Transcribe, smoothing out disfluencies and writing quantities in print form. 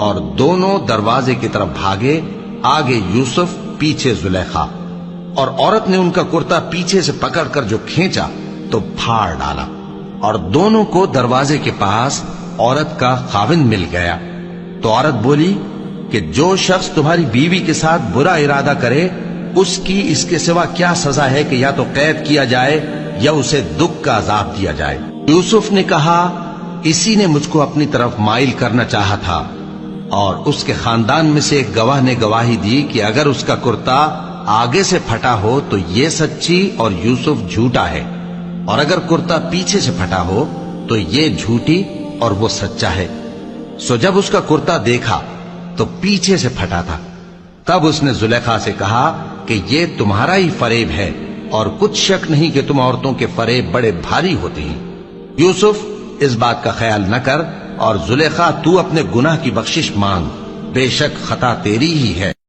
اور دونوں دروازے کی طرف بھاگے، آگے یوسف، پیچھے زلیخا، اور عورت نے ان کا کرتا پیچھے سے پکڑ کر جو کھینچا تو پھاڑ ڈالا، اور دونوں کو دروازے کے پاس عورت کا خاوند مل گیا۔ تو عورت بولی کہ جو شخص تمہاری بیوی کے ساتھ برا ارادہ کرے، اس کی اس کے سوا کیا سزا ہے کہ یا تو قید کیا جائے یا اسے دکھ کا عذاب دیا جائے۔ یوسف نے کہا، اسی نے مجھ کو اپنی طرف مائل کرنا چاہا تھا، اور اس کے خاندان میں سے ایک گواہ نے گواہی دی کہ اگر اس کا کرتا آگے سے پھٹا ہو تو یہ سچی اور یوسف جھوٹا ہے، اور اگر کرتا پیچھے سے پھٹا ہو تو یہ جھوٹی اور وہ سچا ہے۔ سو جب اس کا کرتا دیکھا تو پیچھے سے پھٹا تھا، تب اس نے زلیخا سے کہا کہ یہ تمہارا ہی فریب ہے، اور کچھ شک نہیں کہ تم عورتوں کے فریب بڑے بھاری ہوتے ہیں۔ یوسف، اس بات کا خیال نہ کر، اور زلیخا تو اپنے گناہ کی بخشش مانگ، بے شک خطا تیری ہی ہے۔